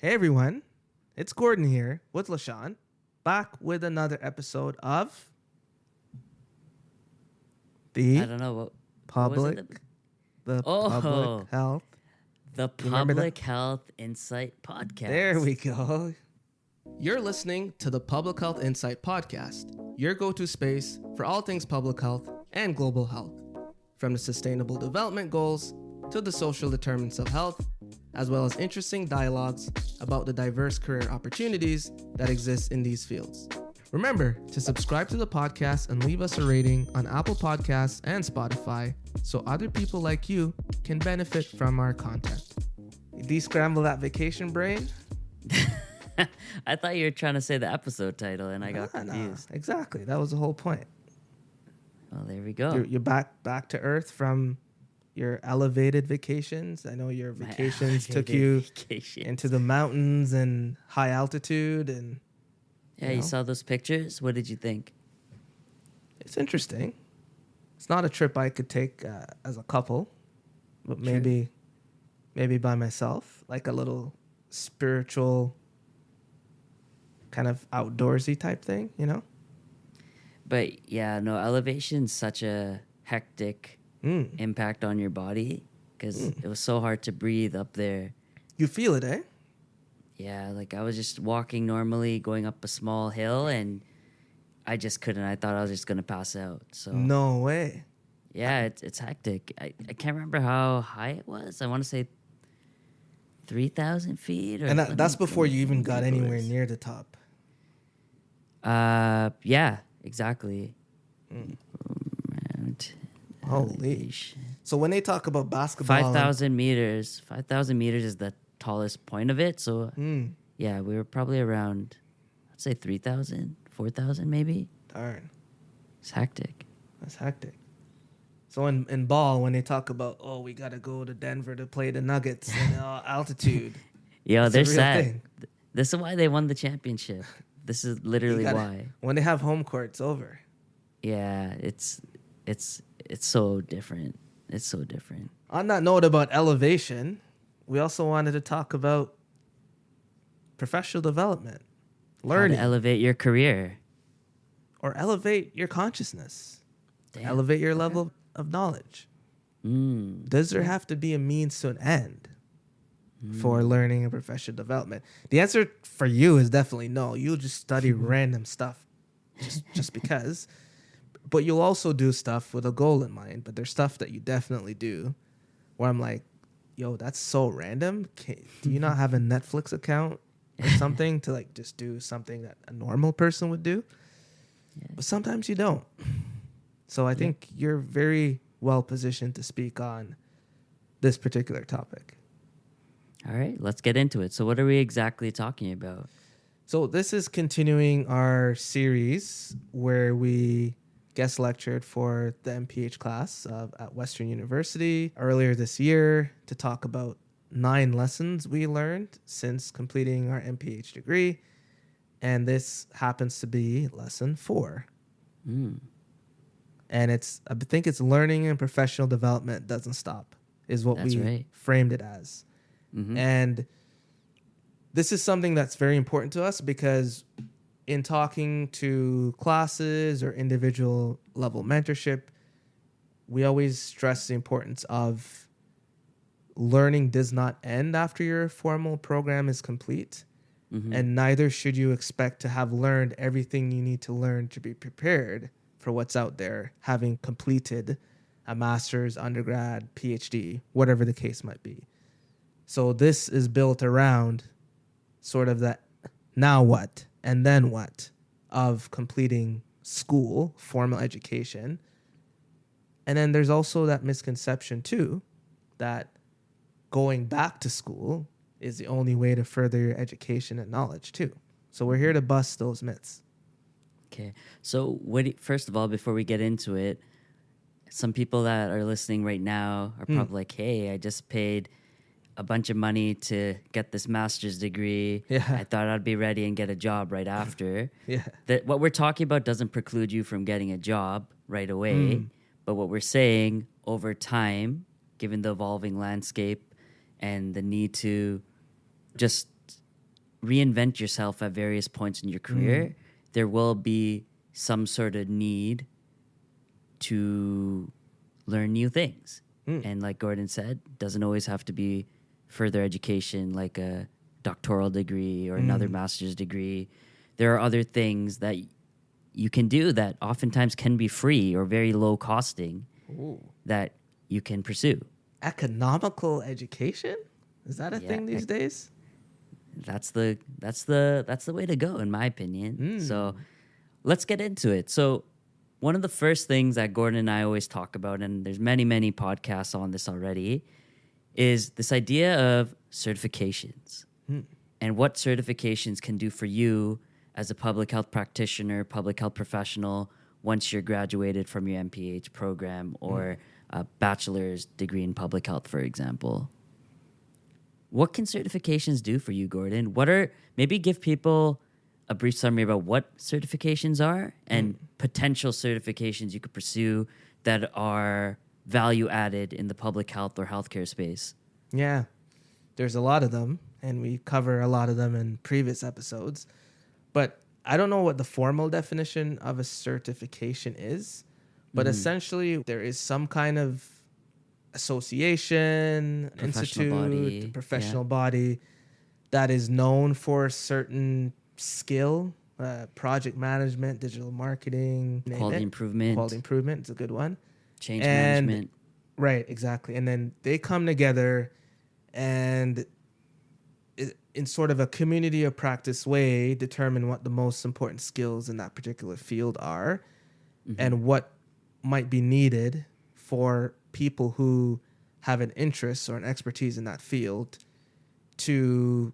Hey everyone, it's Gordon here with LaShawn, back with another episode of I the don't know what was public, it? the public Oh, health. the You remember that? Public Health Insight Podcast. There we go. You're listening to the Public Health Insight Podcast, your go-to space for all things public health and global health, from the Sustainable Development Goals to the social determinants of health, as well as interesting dialogues about the diverse career opportunities that exist in these fields. Remember to subscribe to the podcast and leave us a rating on Apple Podcasts and Spotify so other people like you can benefit from our content. You descramble that vacation brain? I thought you were trying to say the episode title, and I got confused. Exactly. That was the whole point. Well, there we go. You're back to earth from your elevated vacations. I know your vacations took you into the mountains and high altitude, and you saw those pictures. What did you think? it's interesting. It's not a trip I could take as a couple, but maybe by myself, like a little spiritual kind of outdoorsy type thing, you know? But yeah, no, elevation's such a hectic impact on your body because it was so hard to breathe up there. You feel it, eh? Yeah, like I was just walking normally, going up a small hill, and I just couldn't. I thought I was just gonna pass out. So No way. yeah, it's hectic. I can't remember how high it was. I want to say 3,000 feet. Or And that's before you even got anywhere near the top. Yeah, exactly. Holy. So when they talk about basketball... 5,000 meters. 5,000 meters is the tallest point of it. So, yeah, we were probably around, I'd say 3,000, 4,000 maybe. Darn. It's hectic. That's hectic. So in ball, when they talk about, we got to go to Denver to play the Nuggets and altitude. Yeah, they're a real sad. thing. This is why they won the championship. This is literally why. When they have home court, it's over. Yeah, it's so different. It's so different. On that note about elevation, we also wanted to talk about professional development, learning. How to elevate your career. Or elevate your consciousness. Damn. Elevate your level of knowledge. Does there have to be a means to an end for learning and professional development? The answer for you is definitely no. You'll just study random stuff just because. But you'll also do stuff with a goal in mind. But there's stuff that you definitely do where I'm like, yo, that's so random. Do you not have a Netflix account or something to like just do something that a normal person would do? Yeah. But sometimes you don't. So I think you're very well positioned to speak on this particular topic. All right, let's get into it. So what are we exactly talking about? So this is continuing our series where we guest lectured for the MPH class at Western University earlier this year to talk about 9 lessons we learned since completing our MPH degree. And this happens to be lesson 4. And I think it's learning and professional development doesn't stop is what framed it as. And this is something that's very important to us because in talking to classes or individual level mentorship, we always stress the importance of learning does not end after your formal program is complete. And neither should you expect to have learned everything you need to learn to be prepared for what's out there, having completed a master's, undergrad, PhD, whatever the case might be. So this is built around sort of that now what and then what of completing school, formal education. And then there's also that misconception too that going back to school is the only way to further your education and knowledge too. So we're here to bust those myths. Okay. So first of all, before we get into it, some people that are listening right now are probably like, hey, I just paid a bunch of money to get this master's degree. Yeah. I thought I'd be ready and get a job right after. Yeah. That what we're talking about doesn't preclude you from getting a job right away. But what we're saying over time, given the evolving landscape and the need to just reinvent yourself at various points in your career, there will be some sort of need to learn new things. And like Gordon said, doesn't always have to be further education like a doctoral degree or another master's degree. There are other things that you can do that oftentimes can be free or very low costing that you can pursue. Economical education? Is that a thing these days? That's the way to go, in my opinion. So let's get into it. So one of the first things that Gordon and I always talk about, and there's many podcasts on this already, is this idea of certifications and what certifications can do for you as a public health practitioner, public health professional, once you're graduated from your MPH program or a bachelor's degree in public health, for example. What can certifications do for you, Gordon? Maybe give people a brief summary about what certifications are and potential certifications you could pursue that are value added in the public health or healthcare space. Yeah, there's a lot of them, and we cover a lot of them in previous episodes. But I don't know what the formal definition of a certification is, but essentially there is some kind of association, institute, professional body that is known for a certain skill, project management, digital marketing, quality improvement. Quality improvement is a good one. Change management. Right, exactly. And then they come together and in sort of a community of practice way determine what the most important skills in that particular field are and what might be needed for people who have an interest or an expertise in that field to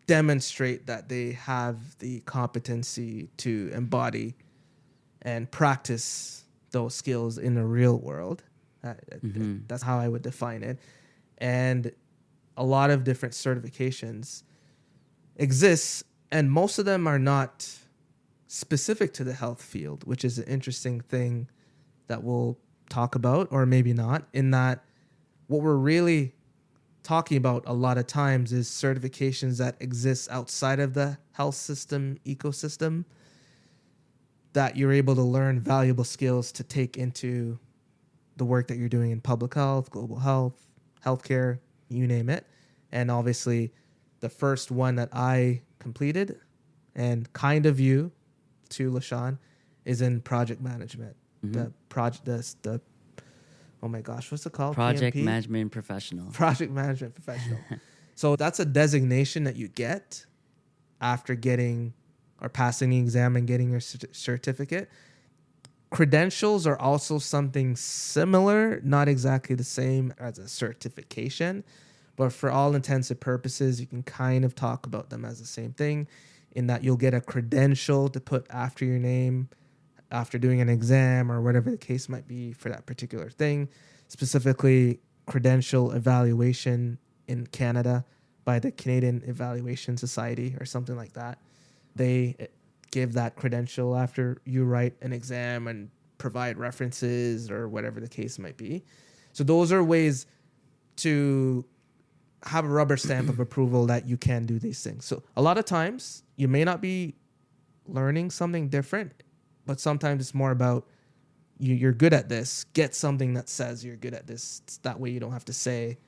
demonstrate that they have the competency to embody and practice those skills in the real world. That's how I would define it. And a lot of different certifications exist, and most of them are not specific to the health field, which is an interesting thing that we'll talk about, or maybe not, in that what we're really talking about a lot of times is certifications that exist outside of the health system ecosystem that you're able to learn valuable skills to take into the work that you're doing in public health, global health, healthcare, you name it. And obviously the first one that I completed and kind of you to LaShawn is in project management. The oh my gosh, what's it called? Project PMP? Management Professional. Project Management Professional. So that's a designation that you get after getting or passing the exam and getting your certificate. Credentials are also something similar, not exactly the same as a certification, but for all intents and purposes, you can kind of talk about them as the same thing in that you'll get a credential to put after your name after doing an exam or whatever the case might be for that particular thing, specifically credential evaluation in Canada by the Canadian Evaluation Society or something like that. They give that credential after you write an exam and provide references or whatever the case might be. So those are ways to have a rubber stamp of approval that you can do these things. So a lot of times you may not be learning something different, but sometimes it's more about you're good at this. Get something that says you're good at this. That way you don't have to say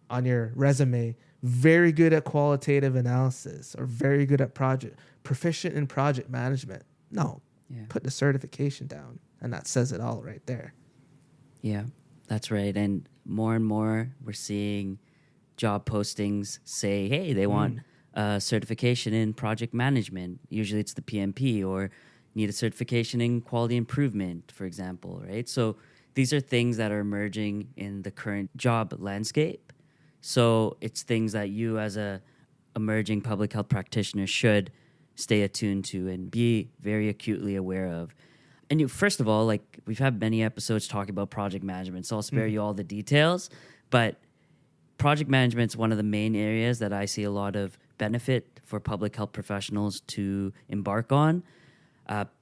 on your resume, very good at qualitative analysis or very good at proficient in project management. No, put the certification down and that says it all right there. Yeah, that's right. And more we're seeing job postings say, hey, they want a certification in project management. Usually it's the PMP, or need a certification in quality improvement, for example, right? So these are things that are emerging in the current job landscape. So it's things that you as a emerging public health practitioner should stay attuned to and be very acutely aware of. And you, first of all, like we've had many episodes talking about project management, so I'll spare you all the details, but project management is one of the main areas that I see a lot of benefit for public health professionals to embark on.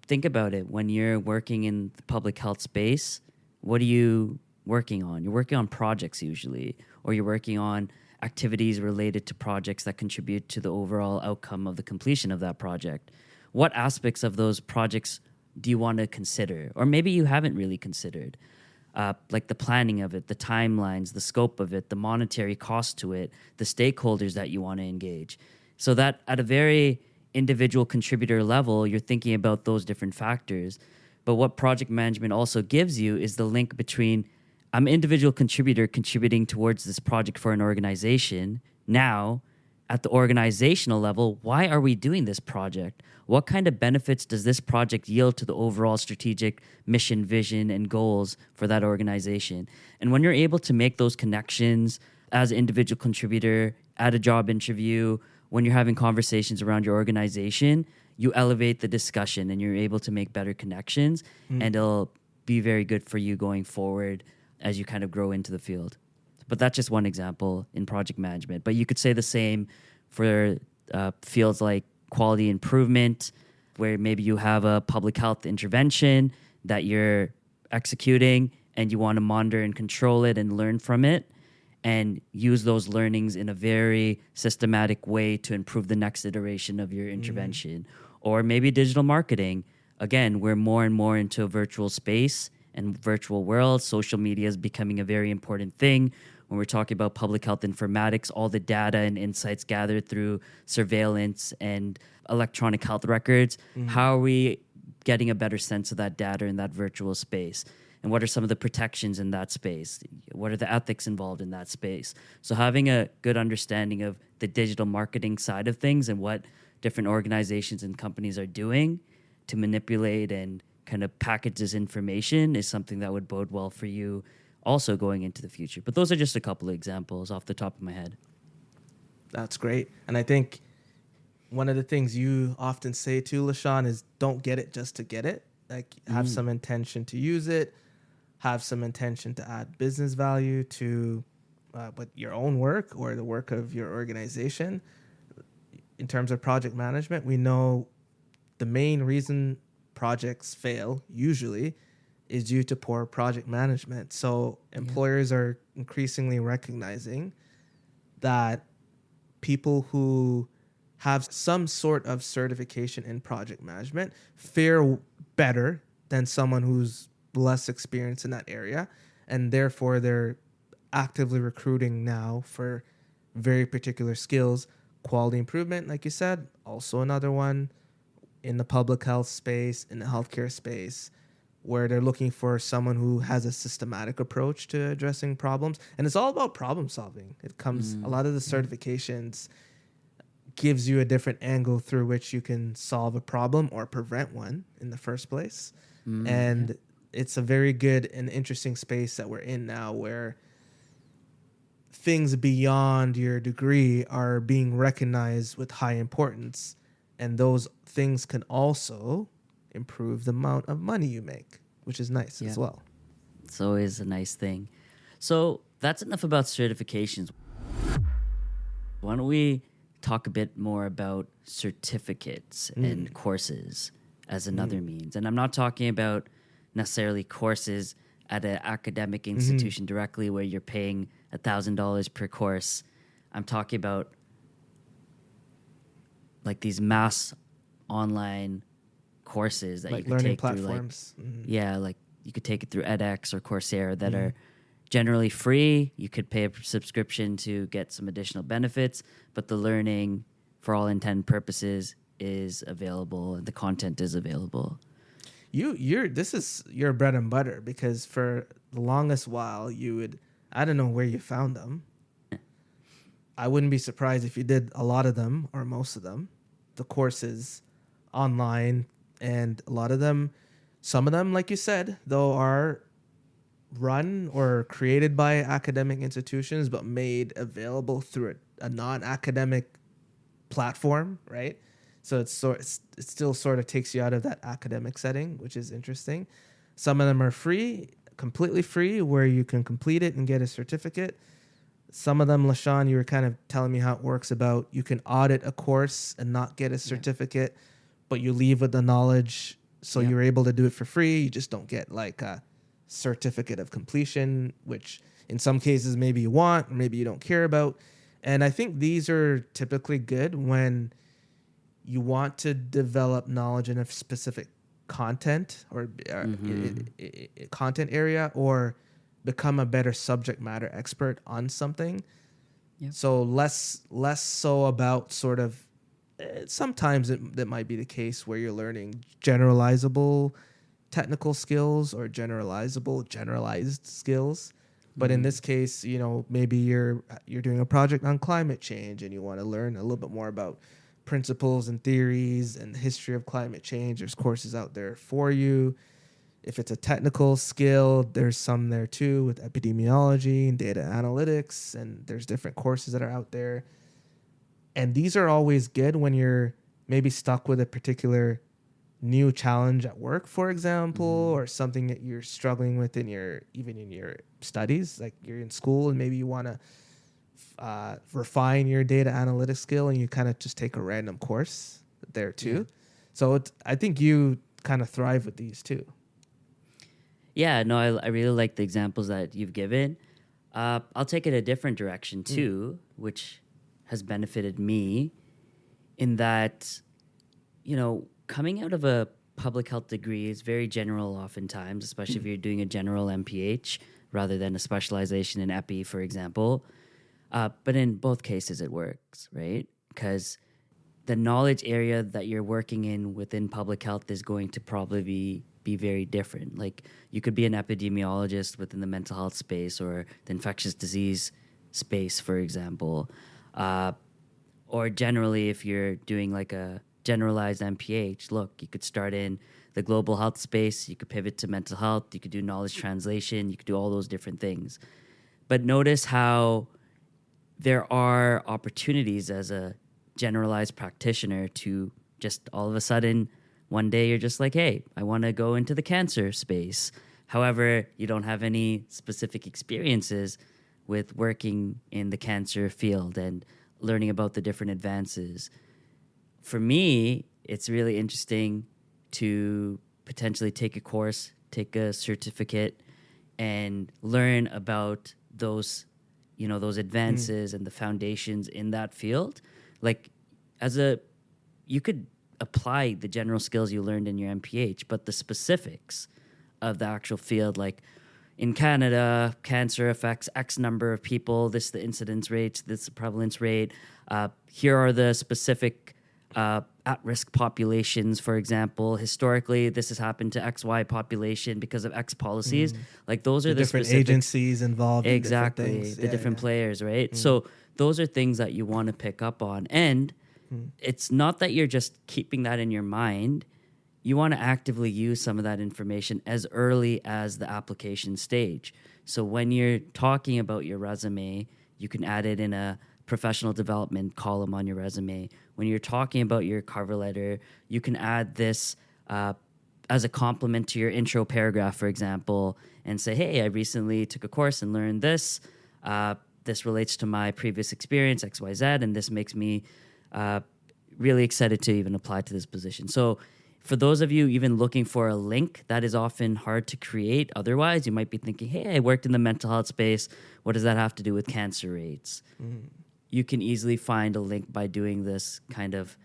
Think about it. When you're working in the public health space, what are you working on? You're working on projects usually, or you're working on activities related to projects that contribute to the overall outcome of the completion of that project. What aspects of those projects do you want to consider? Or maybe you haven't really considered. Like the planning of it, the timelines, the scope of it, the monetary cost to it, the stakeholders that you want to engage. So that at a very individual contributor level, you're thinking about those different factors. But what project management also gives you is the link between I'm an individual contributor contributing towards this project for an organization. Now, at the organizational level, why are we doing this project? What kind of benefits does this project yield to the overall strategic mission, vision, and goals for that organization? And when you're able to make those connections as an individual contributor at a job interview, when you're having conversations around your organization, you elevate the discussion and you're able to make better connections, and it'll be very good for you going forward as you kind of grow into the field. But that's just one example in project management. But you could say the same for fields like quality improvement, where maybe you have a public health intervention that you're executing and you want to monitor and control it and learn from it and use those learnings in a very systematic way to improve the next iteration of your intervention. Or maybe digital marketing. Again, we're more and more into a virtual space and virtual world. Social media is becoming a very important thing. When we're talking about public health informatics, all the data and insights gathered through surveillance and electronic health records, how are we getting a better sense of that data in that virtual space? And what are some of the protections in that space? What are the ethics involved in that space? So having a good understanding of the digital marketing side of things and what different organizations and companies are doing to manipulate and kind of package this information is something that would bode well for you also going into the future. But those are just a couple of examples off the top of my head. That's great. And I think one of the things you often say too, LaShawn, is don't get it just to get it. Like have some intention to use it, have some intention to add business value to with your own work or the work of your organization. In terms of project management, we know the main reason projects fail usually is due to poor project management. So employers are increasingly recognizing that people who have some sort of certification in project management fare better than someone who's less experienced in that area. And therefore, they're actively recruiting now for very particular skills. Quality improvement, like you said, also another one in the public health space, in the healthcare space, where they're looking for someone who has a systematic approach to addressing problems. And it's all about problem solving. It comes, a lot of the certifications gives you a different angle through which you can solve a problem or prevent one in the first place. And it's a very good and interesting space that we're in now where things beyond your degree are being recognized with high importance. And those things can also improve the amount of money you make, which is nice as well. It's always a nice thing. So that's enough about certifications. Why don't we talk a bit more about certificates and courses as another means? And I'm not talking about necessarily courses at an academic institution directly where you're paying $1,000 per course. I'm talking about like these mass online courses that like you could learning take platforms. through like you could take it through edX or Coursera that are generally free. You could pay a subscription to get some additional benefits, but the learning for all intent and purposes is available and the content is available. This is your bread and butter, because for the longest while I don't know where you found them. I wouldn't be surprised if you did a lot of them or most of them, the courses online, and a lot of them, some of them, like you said, though, are run or created by academic institutions, but made available through a non-academic platform, right? So it still sort of takes you out of that academic setting, which is interesting. Some of them are free, completely free, where you can complete it and get a certificate. Some of them, LaShawn, you were kind of telling me how it works about you can audit a course and not get a certificate, but you leave with the knowledge, so you're able to do it for free. You just don't get like a certificate of completion, which in some cases maybe you want or maybe you don't care about. And I think these are typically good when you want to develop knowledge in a specific content or content area, or become a better subject matter expert on something. Yep. So less so about sort of, sometimes that might be the case where you're learning generalizable technical skills or generalized skills. But in this case, you know, maybe you're doing a project on climate change and you want to learn a little bit more about principles and theories and the history of climate change. There's courses out there for you. If it's a technical skill, there's some there too with epidemiology and data analytics, and there's different courses that are out there. And these are always good when you're maybe stuck with a particular new challenge at work, for example, or something that you're struggling with in your studies, like you're in school and maybe you want to refine your data analytics skill, and you kind of just take a random course there too. Yeah. So I think you kind of thrive with these too. Yeah, no, I really like the examples that you've given. I'll take it a different direction too, which has benefited me in that, you know, coming out of a public health degree is very general oftentimes, especially if you're doing a general MPH rather than a specialization in epi, for example. But in both cases, it works, right? Because the knowledge area that you're working in within public health is going to probably be very different. Like you could be an epidemiologist within the mental health space or the infectious disease space, for example. Or generally, if you're doing like a generalized MPH, look, you could start in the global health space, you could pivot to mental health, you could do knowledge translation, you could do all those different things. But notice how there are opportunities as a generalized practitioner to just all of a sudden, one day you're just like, hey, I want to go into the cancer space. However, you don't have any specific experiences with working in the cancer field and learning about the different advances. For me, it's really interesting to potentially take a course, take a certificate, and learn about those, you know, those advances and the foundations in that field. Like, you could apply the general skills you learned in your MPH, but the specifics of the actual field, like in Canada, cancer affects X number of people, this is the incidence rates, this is the prevalence rate, here are the specific at-risk populations, for example. Historically, this has happened to XY population because of X policies. Like those are the different specific agencies involved. Exactly, in different things. The different players, right? So those are things that you want to pick up on. And it's not that you're just keeping that in your mind. You want to actively use some of that information as early as the application stage. So when you're talking about your resume, you can add it in a professional development column on your resume. When you're talking about your cover letter, you can add this as a complement to your intro paragraph, for example, and say, hey, I recently took a course and learned this. This relates to my previous experience, XYZ, and this makes me really excited to even apply to this position. So for those of you even looking for a link, that is often hard to create. Otherwise, you might be thinking, hey, I worked in the mental health space. What does that have to do with cancer rates? You can easily find a link by doing this kind of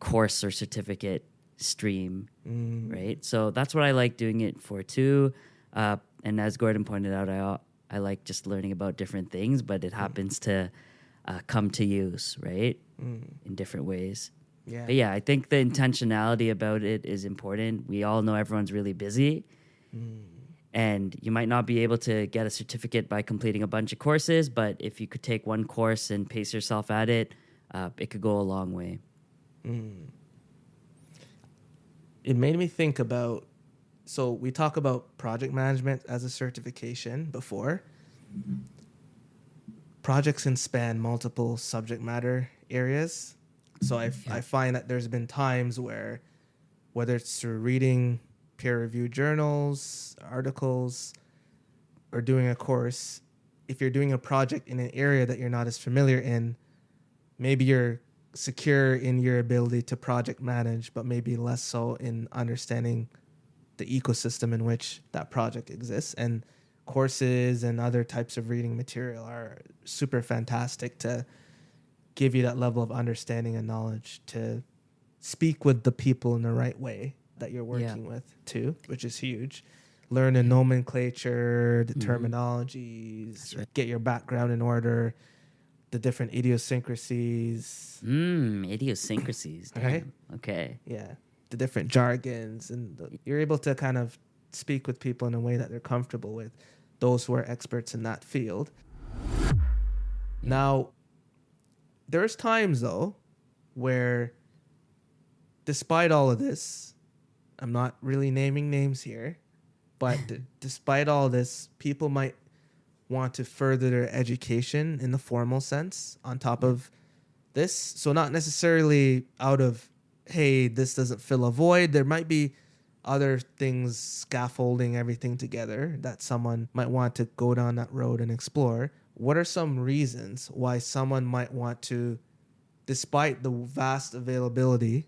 course or certificate stream, right? So that's what I like doing it for too. And as Gordon pointed out, I like just learning about different things, but it happens to come to use, right? In different ways. Yeah. But yeah, I think the intentionality about it is important. We all know everyone's really busy. And you might not be able to get a certificate by completing a bunch of courses, but if you could take one course and pace yourself at it, it could go a long way. It made me think about, so we talk about project management as a certification before. Projects can span multiple subject matter areas. So I find that there's been times where, whether it's through reading peer-reviewed journals, articles, or doing a course, if you're doing a project in an area that you're not as familiar in, maybe you're secure in your ability to project manage, but maybe less so in understanding the ecosystem in which that project exists. And courses and other types of reading material are super fantastic to give you that level of understanding and knowledge to speak with the people in the right way that you're working with too, which is huge. Learn the nomenclature, the terminologies, get your background in order, the different idiosyncrasies. Idiosyncrasies. Damn. Right? Okay. Yeah. The different jargons. And you're able to kind of speak with people in a way that they're comfortable with, those who are experts in that field. Yeah. Now, there's times, though, where despite all of this, I'm not really naming names here, but despite all this, people might want to further their education in the formal sense on top of this. So not necessarily out of, hey, this doesn't fill a void. There might be other things scaffolding everything together that someone might want to go down that road and explore. What are some reasons why someone might want to, despite the vast availability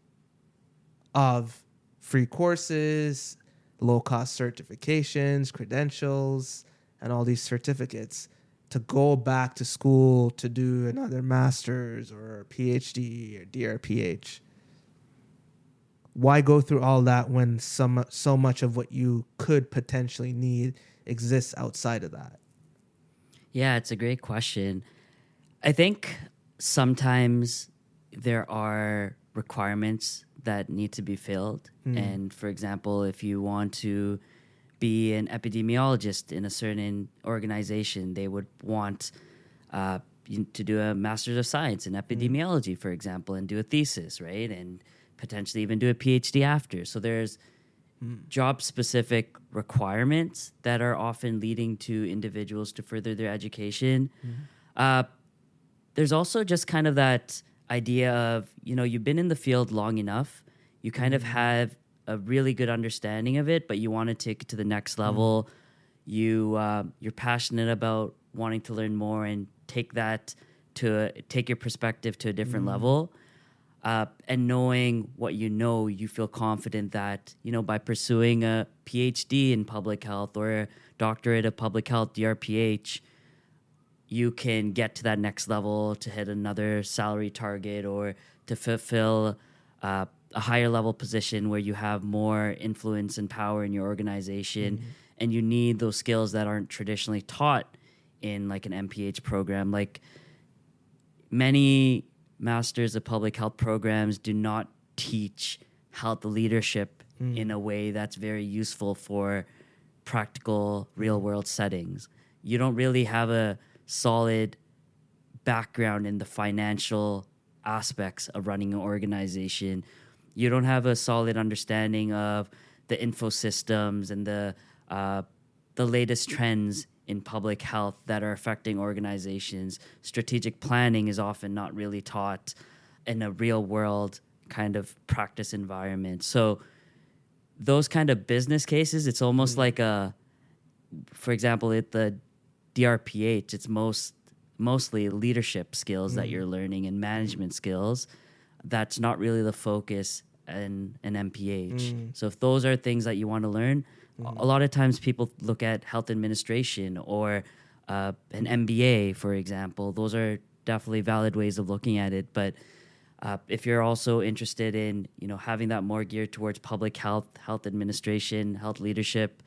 of free courses, low-cost certifications, credentials, and all these certificates, to go back to school to do another master's or PhD or DRPH? Why go through all that when so much of what you could potentially need exists outside of that? Yeah, it's a great question. I think sometimes there are requirements that need to be filled. And for example, if you want to be an epidemiologist in a certain organization, they would want you to do a master's of science in epidemiology, for example, and do a thesis, right? And potentially even do a PhD after. So there's job-specific requirements that are often leading to individuals to further their education. There's also just kind of that idea of, you've been in the field long enough, you kind of have a really good understanding of it, but you want to take it to the next level. You're passionate about wanting to learn more and take your perspective to a different level. And knowing what you feel confident that, by pursuing a PhD in public health or a doctorate of public health, DRPH, you can get to that next level to hit another salary target or to fulfill a higher level position where you have more influence and power in your organization. And you need those skills that aren't traditionally taught in like an MPH program. Like many Masters of Public Health programs do not teach health leadership in a way that's very useful for practical real world settings. You don't really have a solid background in the financial aspects of running an organization. You don't have a solid understanding of the info systems and the latest trends in public health that are affecting organizations. Strategic planning is often not really taught in a real world kind of practice environment. So those kind of business cases, it's almost like for example, at the DRPH, it's mostly leadership skills that you're learning and management skills. That's not really the focus in an MPH. So if those are things that you want to learn, a lot of times people look at health administration or an MBA, for example. Those are definitely valid ways of looking at it. But if you're also interested in, having that more geared towards public health, health administration, health leadership,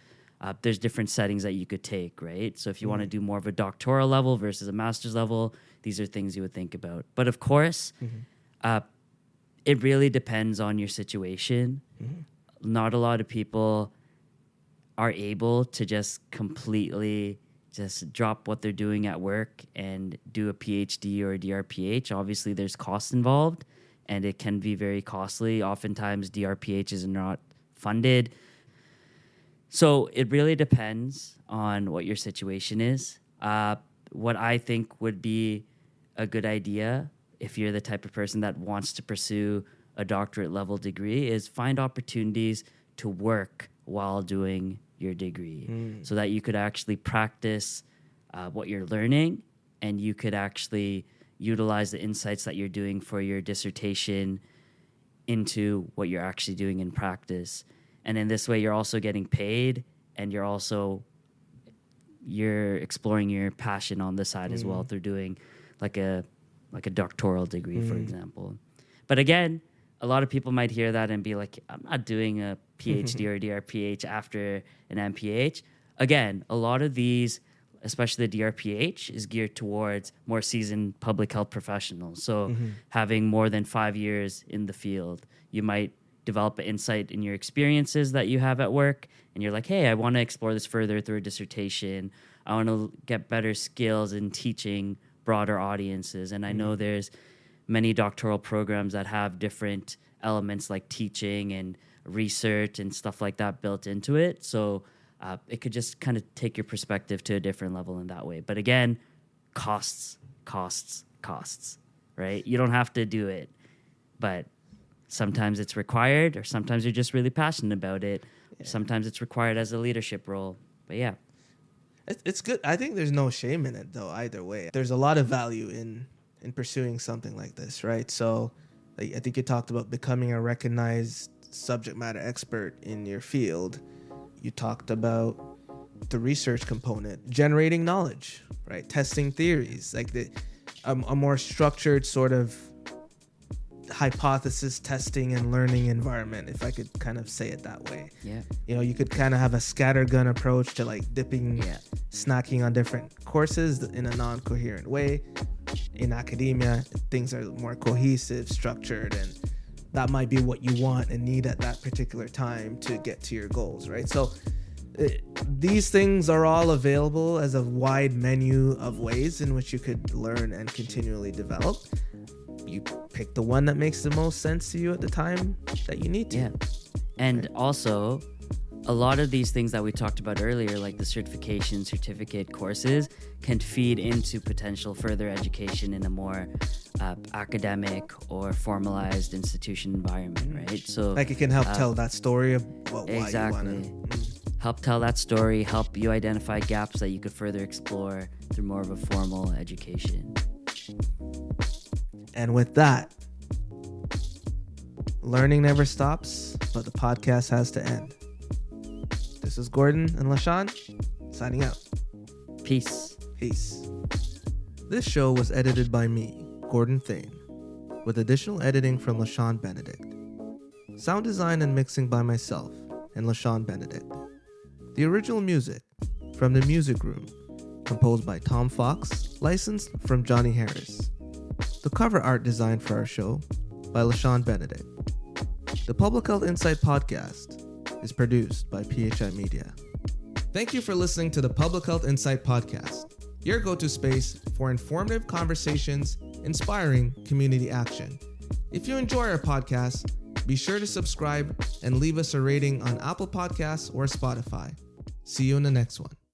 there's different settings that you could take, right? So if you want to do more of a doctoral level versus a master's level, these are things you would think about. But of course, it really depends on your situation. Not a lot of people are able to just completely just drop what they're doing at work and do a PhD or a DRPH. Obviously, there's costs involved, and it can be very costly. Oftentimes, DRPHs are not funded. So it really depends on what your situation is. What I think would be a good idea, if you're the type of person that wants to pursue a doctorate level degree, is find opportunities to work while doing your degree so that you could actually practice what you're learning, and you could actually utilize the insights that you're doing for your dissertation into what you're actually doing in practice. And in this way, you're also getting paid, and you're also you're exploring your passion on the side as well through doing like a doctoral degree, for example. But again, a lot of people might hear that and be like, I'm not doing a PhD or DRPH after an MPH. Again, a lot of these, especially the DRPH, is geared towards more seasoned public health professionals. So having more than 5 years in the field, you might develop an insight in your experiences that you have at work. And you're like, hey, I want to explore this further through a dissertation. I want to get better skills in teaching broader audiences. And I know there's many doctoral programs that have different elements like teaching and research and stuff like that built into it. So it could just kind of take your perspective to a different level in that way. But again, costs, right? You don't have to do it, but sometimes it's required, or sometimes you're just really passionate about it. Yeah. Sometimes it's required as a leadership role. But yeah. It's good. I think there's no shame in it, though, either way. There's a lot of value in pursuing something like this, right? So I think you talked about becoming a recognized subject matter expert in your field. You talked about the research component, generating knowledge, right? Testing theories, like a more structured sort of hypothesis testing and learning environment, if I could kind of say it that way. Yeah. You could kind of have a scattergun approach to like snacking on different courses in a non-coherent way. In academia, things are more cohesive, structured, and that might be what you want and need at that particular time to get to your goals, right? So these things are all available as a wide menu of ways in which you could learn and continually develop. You pick the one that makes the most sense to you at the time that you need to. Yeah. And also, a lot of these things that we talked about earlier, like the certificate courses, can feed into potential further education in a more academic or formalized institution environment, right? So like it can help tell that story of why exactly. you want to. Help tell that story, help you identify gaps that you could further explore through more of a formal education. And with that, learning never stops, but the podcast has to end. This is Gordon and LaShawn, signing out. Peace. This show was edited by me, Gordon Thane, with additional editing from LaShawn Benedict. Sound design and mixing by myself and LaShawn Benedict. The original music from The Music Room, composed by Tom Fox, licensed from Johnny Harris. The cover art designed for our show by LaShawn Benedict. The Public Health Insight Podcast is produced by PHI Media. Thank you for listening to the Public Health Insight Podcast, your go-to space for informative conversations, inspiring community action. If you enjoy our podcast, be sure to subscribe and leave us a rating on Apple Podcasts or Spotify. See you in the next one.